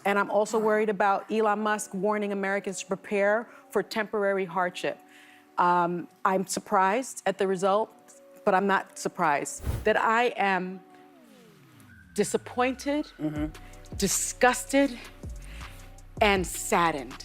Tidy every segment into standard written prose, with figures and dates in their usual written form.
And I'm also worried about Elon Musk warning Americans to prepare for temporary hardship. I'm surprised at the result, but I'm not surprised that I am disappointed, disgusted, and saddened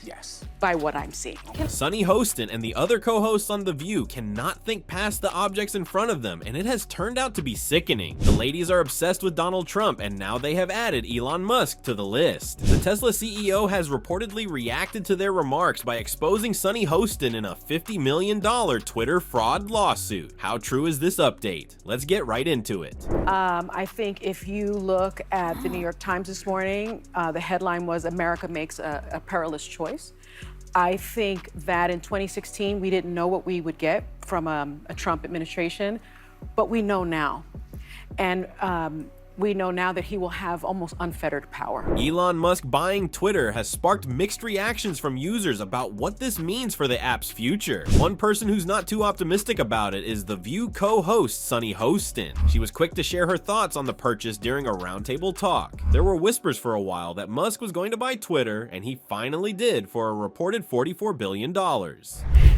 by what I'm seeing. Sunny Hostin and the other co-hosts on The View cannot think past the objects in front of them, and it has turned out to be sickening. The ladies are obsessed with Donald Trump, and now they have added Elon Musk to the list. The Tesla CEO has reportedly reacted to their remarks by exposing Sunny Hostin in a $50 million Twitter fraud lawsuit. How true is this update? Let's get right into it. I think if you look at the New York Times this morning, the headline was "America Makes a Perilous Choice." I think that in 2016, we didn't know what we would get from a Trump administration, but we know now. And we know now that he will have almost unfettered power. Elon Musk buying Twitter has sparked mixed reactions from users about what this means for the app's future. One person who's not too optimistic about it is The View co-host Sunny Hostin. She was quick to share her thoughts on the purchase during a roundtable talk. There were whispers for a while that Musk was going to buy Twitter, and he finally did for a reported $44 billion.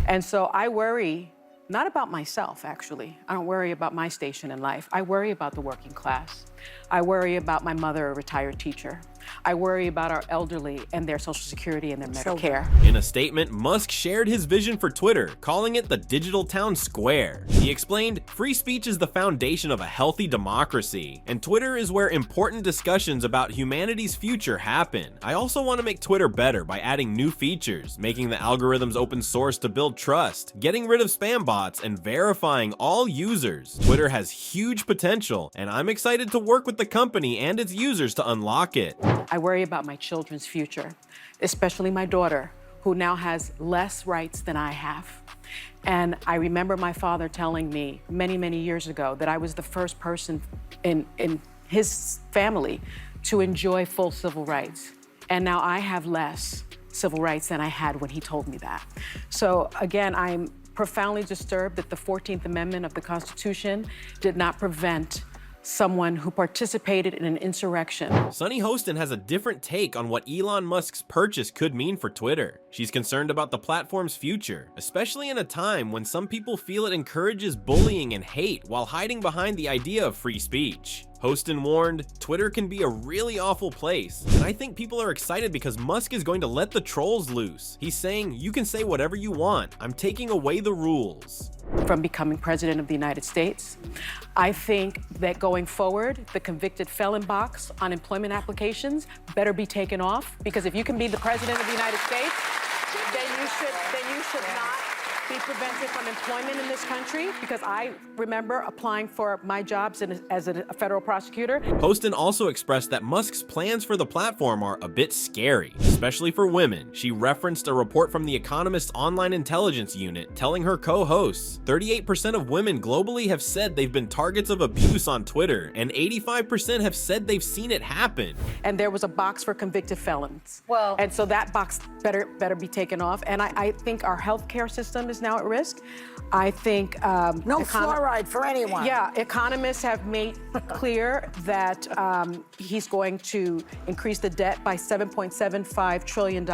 And so I worry not about myself, actually. I don't worry about my station in life. I worry about the working class. I worry about my mother, a retired teacher. I worry about our elderly and their Social Security and their Medicare. In a statement, Musk shared his vision for Twitter, calling it the digital town square. He explained, "Free speech is the foundation of a healthy democracy, and Twitter is where important discussions about humanity's future happen. I also want to make Twitter better by adding new features, making the algorithms open source to build trust, getting rid of spam bots, and verifying all users. Twitter has huge potential, and I'm excited to work with the company and its users to unlock it." I worry about my children's future, especially my daughter, who now has less rights than I have. And I remember my father telling me many, many years ago that I was the first person in his family to enjoy full civil rights. And now I have less civil rights than I had when he told me that. So again, I'm profoundly disturbed that the 14th Amendment of the Constitution did not prevent someone who participated in an insurrection. Sunny Hostin has a different take on what Elon Musk's purchase could mean for Twitter. She's concerned about the platform's future, especially in a time when some people feel it encourages bullying and hate while hiding behind the idea of free speech. Hostin warned, "Twitter can be a really awful place, and I think people are excited because Musk is going to let the trolls loose. He's saying, you can say whatever you want. I'm taking away the rules." From becoming president of the United States, I think that going forward, the convicted felon box on employment applications better be taken off, because if you can be the president of the United States, then you should not be prevented from employment in this country, because I remember applying for my jobs as a federal prosecutor. Hostin also expressed that Musk's plans for the platform are a bit scary, especially for women. She referenced a report from The Economist's online intelligence unit telling her co-hosts 38% of women globally have said they've been targets of abuse on Twitter, and 85% have said they've seen it happen. And there was a box for convicted felons. Well, and so that box better be taken off. And I think our healthcare system is now at risk. I think no fluoride for anyone. Yeah, economists have made clear that he's going to increase the debt by $7.75 trillion.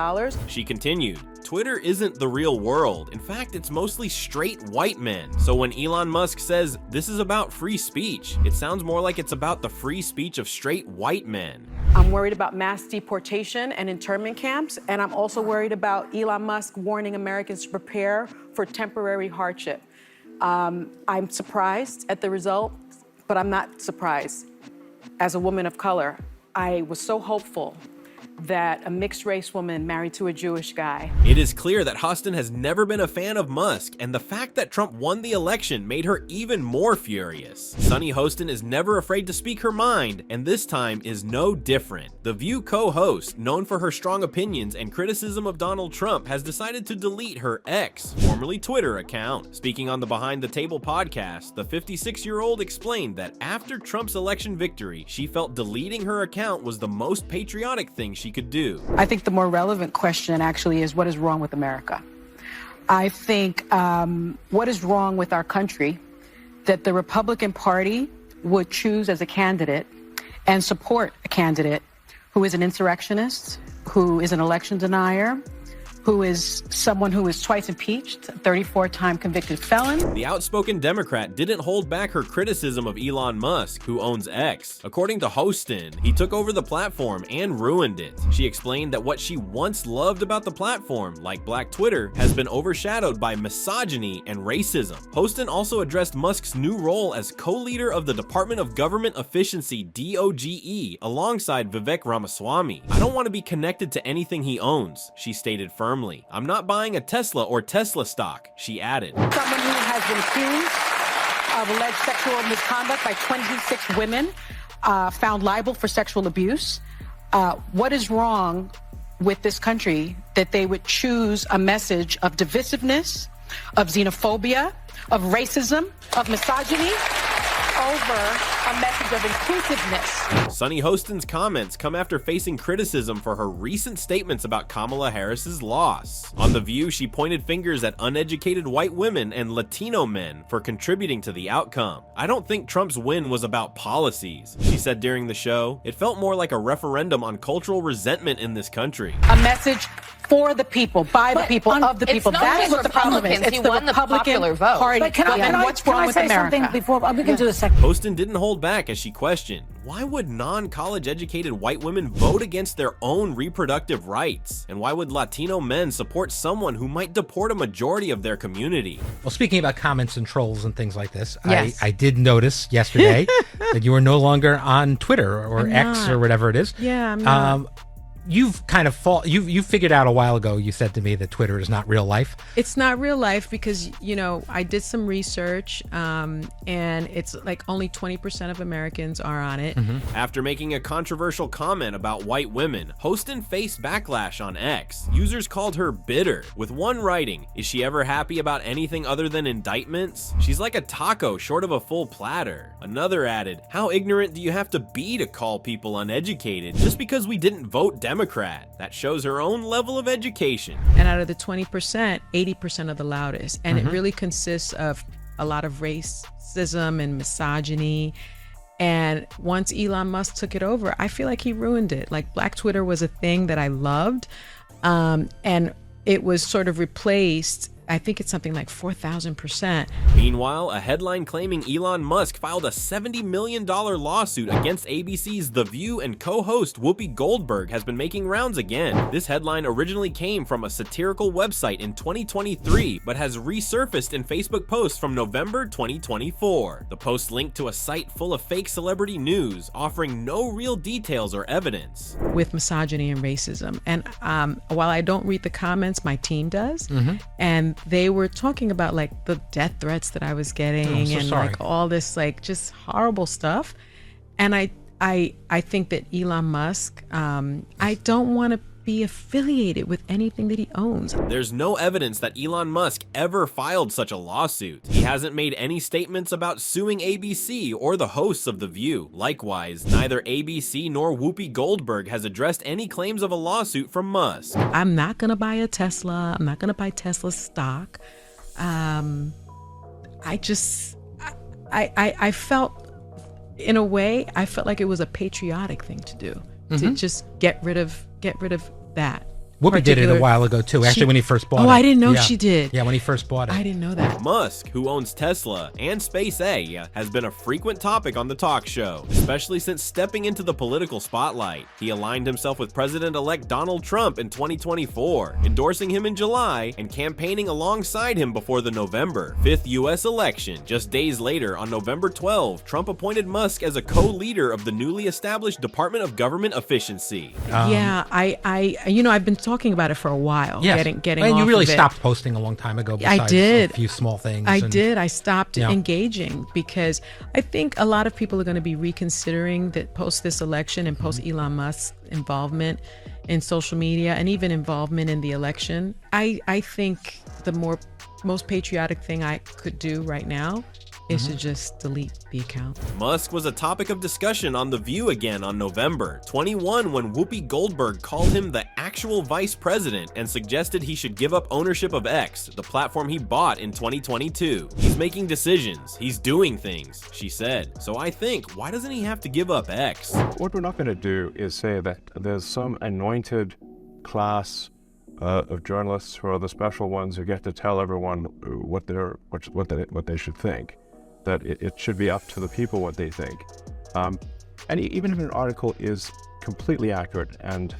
She continued, "Twitter isn't the real world. In fact, it's mostly straight white men. So when Elon Musk says this is about free speech, it sounds more like it's about the free speech of straight white men." I'm worried about mass deportation and internment camps, and I'm also worried about Elon Musk warning Americans to prepare for temporary hardship. I'm surprised at the result, but I'm not surprised. As a woman of color, I was so hopeful that a mixed-race woman married to a Jewish guy. It is clear that Hostin has never been a fan of Musk, and the fact that Trump won the election made her even more furious. Sunny Hostin is never afraid to speak her mind, and this time is no different. The View co-host, known for her strong opinions and criticism of Donald Trump, has decided to delete her X, formerly Twitter, account. Speaking on the Behind the Table podcast, the 56-year-old explained that after Trump's election victory, she felt deleting her account was the most patriotic thing she could do. I think the more relevant question actually is, what is wrong with America? I think what is wrong with our country that the Republican Party would choose as a candidate and support a candidate who is an insurrectionist, who is an election denier, who is someone who was twice impeached, 34-time convicted felon. The outspoken Democrat didn't hold back her criticism of Elon Musk, who owns X. According to Hostin, he took over the platform and ruined it. She explained that what she once loved about the platform, like Black Twitter, has been overshadowed by misogyny and racism. Hostin also addressed Musk's new role as co-leader of the Department of Government Efficiency, DOGE, alongside Vivek Ramaswamy. "I don't want to be connected to anything he owns," she stated firmly. "I'm not buying a Tesla or Tesla stock," she added. Someone who has been accused of alleged sexual misconduct by 26 women, found liable for sexual abuse. What is wrong with this country that they would choose a message of divisiveness, of xenophobia, of racism, of misogyny, over a message of inclusiveness? Sunny Hostin's comments come after facing criticism for her recent statements about Kamala Harris's loss. On The View, she pointed fingers at uneducated white women and Latino men for contributing to the outcome. "I don't think Trump's win was about policies," she said during the show. "It felt more like a referendum on cultural resentment in this country." A message for the people, by the people, of the people. That's what the problem is. It's the Republican Party. But can I say something before we can do the second? Hostin didn't hold back as she questioned, why would non-college educated white women vote against their own reproductive rights? And why would Latino men support someone who might deport a majority of their community? Well, speaking about comments and trolls and things like this, Yes. I did notice yesterday that you are no longer on Twitter or X or whatever it is. Yeah, I'm not. You've kind of you figured out a while ago, you said to me, that Twitter is not real life. It's not real life because, I did some research and it's like only 20% of Americans are on it. After making a controversial comment about white women, Hostin faced backlash on X. Users called her bitter, with one writing, "Is she ever happy about anything other than indictments? She's like a taco short of a full platter." Another added, "How ignorant do you have to be to call people uneducated just because we didn't vote Democrat? That shows her own level of education." And out of the 20%, 80% are the loudest. And it really consists of a lot of racism and misogyny. And once Elon Musk took it over, I feel like he ruined it. Like, Black Twitter was a thing that I loved. And it was sort of replaced. I think it's something like 4,000%. Meanwhile, a headline claiming Elon Musk filed a $70 million lawsuit against ABC's The View and co-host Whoopi Goldberg has been making rounds again. This headline originally came from a satirical website in 2023, but has resurfaced in Facebook posts from November 2024. The post linked to a site full of fake celebrity news, offering no real details or evidence. With misogyny and racism. And while I don't read the comments, my team does. And they were talking about like the death threats that I was getting like all this like just horrible stuff. And I think that Elon Musk, I don't want to be affiliated with anything that he owns. There's no evidence that Elon Musk ever filed such a lawsuit. He hasn't made any statements about suing ABC or the hosts of The View. Likewise, neither ABC nor Whoopi Goldberg has addressed any claims of a lawsuit from Musk. I'm not going to buy a Tesla. I'm not going to buy Tesla stock. I felt, in a way, I felt like it was a patriotic thing to do, to just get rid of that. Whoopi did it a while ago too, actually, when he first bought it. Oh, I didn't know she did. Yeah, when he first bought it. I didn't know that. Musk, who owns Tesla and Space A, has been a frequent topic on the talk show, especially since stepping into the political spotlight. He aligned himself with President-elect Donald Trump in 2024, endorsing him in July and campaigning alongside him before the November 5th U.S. election. Just days later, on November 12, Trump appointed Musk as a co-leader of the newly established Department of Government Efficiency. Yeah, I've been talking about it for a while. Yes. Getting and you off really of it. stopped posting a long time ago. I Besides did. A few small things. I did. I stopped engaging because I think a lot of people are going to be reconsidering that post this election and post Elon Musk's involvement in social media and even involvement in the election. I think the most patriotic thing I could do right now is to just delete the account. Musk was a topic of discussion on The View again on November 21 when Whoopi Goldberg called him the actual vice president and suggested he should give up ownership of X, the platform he bought in 2022. He's making decisions, he's doing things, she said. So I think, why doesn't he have to give up X? What we're not going to do is say that there's some anointed class of journalists who are the special ones who get to tell everyone what they should think. That it should be up to the people what they think. And even if an article is completely accurate and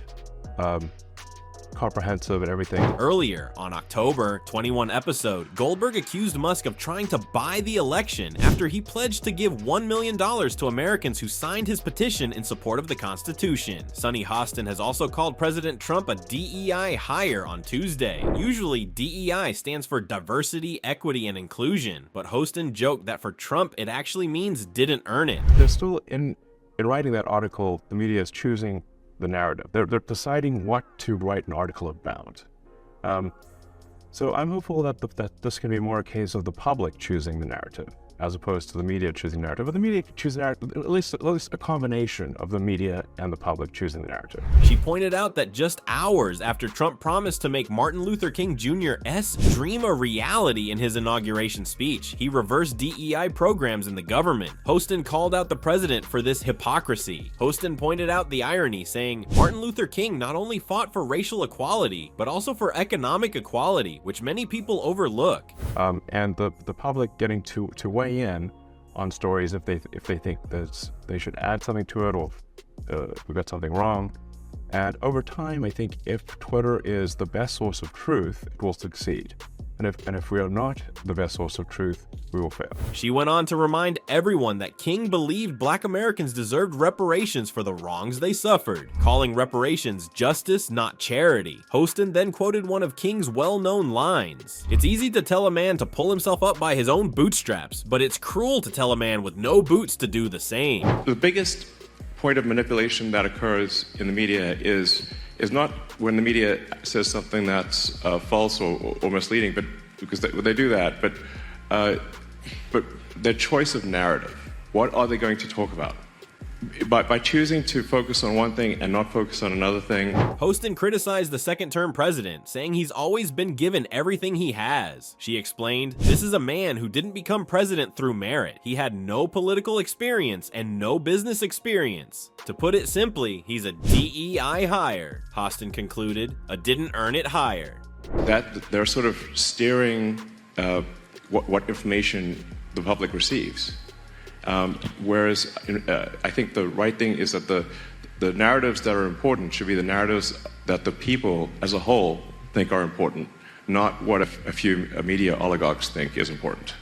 comprehensive and everything. Earlier, on October 21 episode, Goldberg accused Musk of trying to buy the election after he pledged to give $1 million to Americans who signed his petition in support of the Constitution. Sonny Hostin has also called President Trump a DEI hire on Tuesday. Usually, DEI stands for diversity, equity, and inclusion, but Hostin joked that for Trump, it actually means didn't earn it. They're still, in writing that article, the media is choosing the narrative. They're deciding what to write an article about. So I'm hopeful that this can be more a case of the public choosing the narrative, as opposed to the media choosing the narrative. But the media choose the narrative, at least a combination of the media and the public choosing the narrative. She pointed out that just hours after Trump promised to make Martin Luther King Jr.'s dream a reality in his inauguration speech, he reversed DEI programs in the government. Hostin called out the president for this hypocrisy. Hostin pointed out the irony, saying, Martin Luther King not only fought for racial equality, but also for economic equality, which many people overlook. And the public getting to weigh in on stories if they think that they should add something to it, or if we got something wrong. And over time, I think if Twitter is the best source of truth, it will succeed. And if we are not the best source of truth, we will fail. She went on to remind everyone that King believed Black Americans deserved reparations for the wrongs they suffered, calling reparations justice, not charity. Hostin then quoted one of King's well-known lines. It's easy to tell a man to pull himself up by his own bootstraps, but it's cruel to tell a man with no boots to do the same. The biggest point of manipulation that occurs in the media is not when the media says something that's false or misleading, but because they do that, but their choice of narrative. What are they going to talk about? By choosing to focus on one thing and not focus on another thing. Hostin criticized the second-term president, saying he's always been given everything he has. She explained, this is a man who didn't become president through merit. He had no political experience and no business experience. To put it simply, he's a DEI hire. Hostin concluded, a didn't earn it hire. That they're sort of steering what information the public receives. Whereas I think the right thing is that the narratives that are important should be the narratives that the people as a whole think are important, not what a few media oligarchs think is important.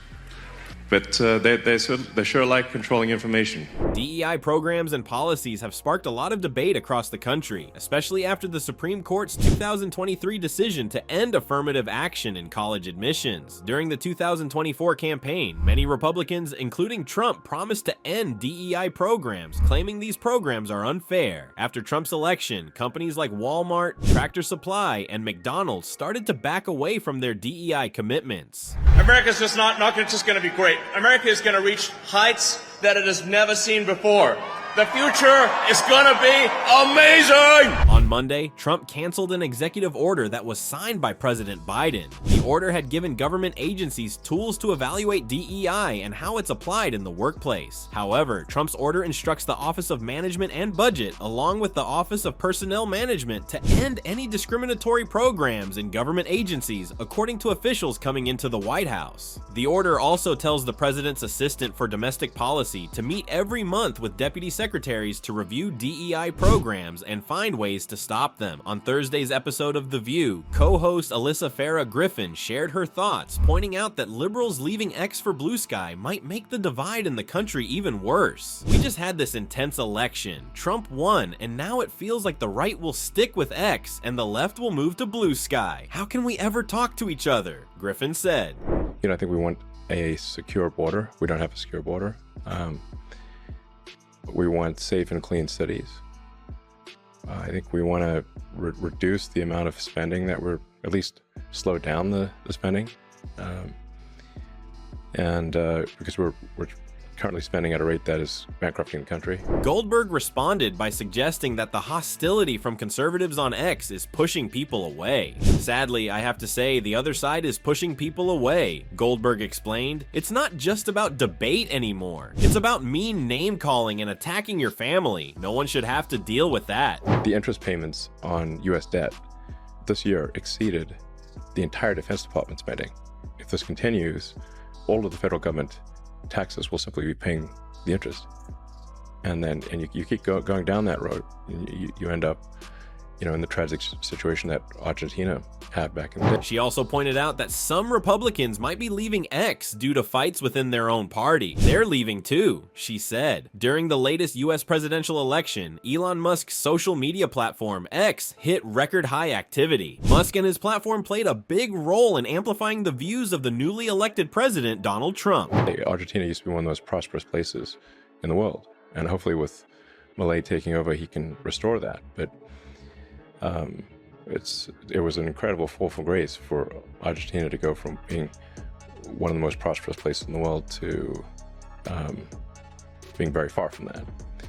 But they sure like controlling information. DEI programs and policies have sparked a lot of debate across the country, especially after the Supreme Court's 2023 decision to end affirmative action in college admissions. During the 2024 campaign, many Republicans, including Trump, promised to end DEI programs, claiming these programs are unfair. After Trump's election, companies like Walmart, Tractor Supply, and McDonald's started to back away from their DEI commitments. America's just not just going to be great. America is going to reach heights that it has never seen before. The future is going to be amazing! On Monday, Trump canceled an executive order that was signed by President Biden. The order had given government agencies tools to evaluate DEI and how it's applied in the workplace. However, Trump's order instructs the Office of Management and Budget, along with the Office of Personnel Management, to end any discriminatory programs in government agencies, according to officials coming into the White House. The order also tells the president's assistant for domestic policy to meet every month with deputy secretaries to review DEI programs and find ways to stop them. On Thursday's episode of The View, co-host Alyssa Farah Griffin shared her thoughts, pointing out that liberals leaving X for Blue Sky might make the divide in the country even worse. We just had this intense election. Trump won, and now it feels like the right will stick with X and the left will move to Blue Sky. How can we ever talk to each other? Griffin said. I think we want a secure border. We don't have a secure border. We want safe and clean cities. I think we want to reduce the amount of spending that we're, at least slow down the spending. And because we're currently spending at a rate that is bankrupting the country. Goldberg responded by suggesting that the hostility from conservatives on X is pushing people away. Sadly, I have to say, the other side is pushing people away, Goldberg explained. It's not just about debate anymore. It's about mean name-calling and attacking your family. No one should have to deal with that. The interest payments on U.S. debt this year exceeded the entire Defense Department spending. If this continues, all of the federal government taxes will simply be paying the interest. And you keep going down that road, and you end up, in the tragic situation that Argentina had back in the day. She also pointed out that some Republicans might be leaving X due to fights within their own party. They're leaving too, she said. During the latest US presidential election, Elon Musk's social media platform, X, hit record high activity. Musk and his platform played a big role in amplifying the views of the newly elected president, Donald Trump. Argentina used to be one of the most prosperous places in the world. And hopefully with Milei taking over, he can restore that. But it was an incredible fall from grace for Argentina to go from being one of the most prosperous places in the world to being very far from that.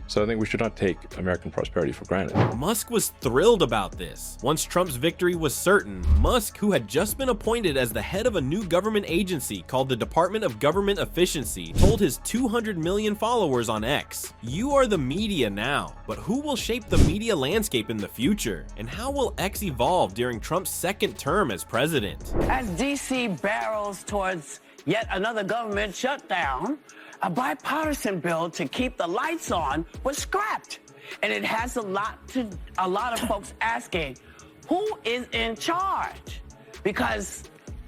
So I think we should not take American prosperity for granted. Musk was thrilled about this. Once Trump's victory was certain, Musk, who had just been appointed as the head of a new government agency called the Department of Government Efficiency, told his 200 million followers on X, "You are the media now, but who will shape the media landscape in the future? And how will X evolve during Trump's second term as president?" As DC barrels towards yet another government shutdown, a bipartisan bill to keep the lights on was scrapped. And it has a lot of folks asking, who is in charge? Because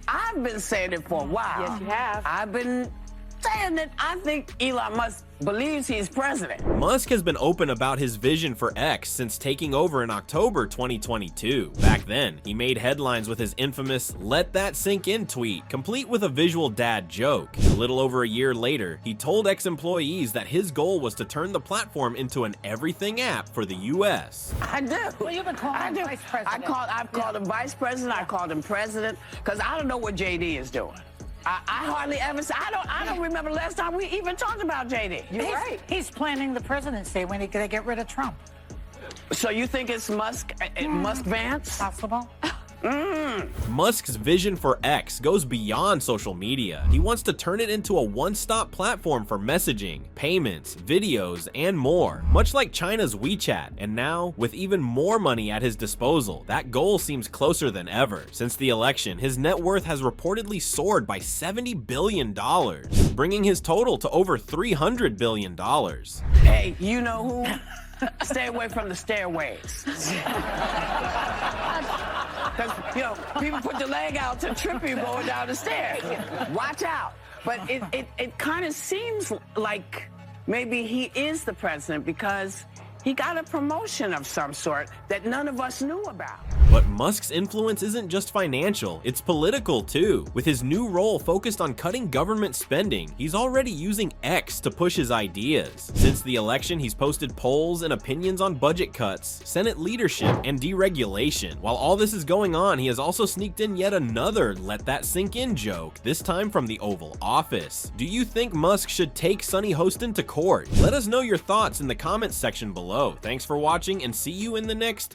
I've been saying it for a while. Yes, you have. I've been saying that I think Elon Musk believes he's president. Musk has been open about his vision for X since taking over in October 2022. Back then, he made headlines with his infamous "Let that sink in" tweet, complete with a visual dad joke. A little over a year later, he told X employees that his goal was to turn the platform into an everything app for the US. I do. Well, you've been calling him vice president. I've called him vice president. I called him president because I don't know what JD is doing. I hardly ever say, I don't remember the last time we even talked about JD. You're right. He's planning the presidency when they get rid of Trump. So you think it's Musk Vance? Possible. Musk's vision for X goes beyond social media. He wants to turn it into a one-stop platform for messaging, payments, videos, and more, much like China's WeChat. And now, with even more money at his disposal, that goal seems closer than ever. Since the election, his net worth has reportedly soared by $70 billion, bringing his total to over $300 billion. Hey, you know who? Stay away from the stairways. Because, people put their leg out to trip you going down the stairs. Watch out. But it kind of seems like maybe he is the president because he got a promotion of some sort that none of us knew about. But Musk's influence isn't just financial, it's political too. With his new role focused on cutting government spending, he's already using X to push his ideas. Since the election, he's posted polls and opinions on budget cuts, Senate leadership, and deregulation. While all this is going on, he has also sneaked in yet another "let that sink in" joke, this time from the Oval Office. Do you think Musk should take Sunny Hostin to court? Let us know your thoughts in the comments section below. Thanks for watching and see you in the next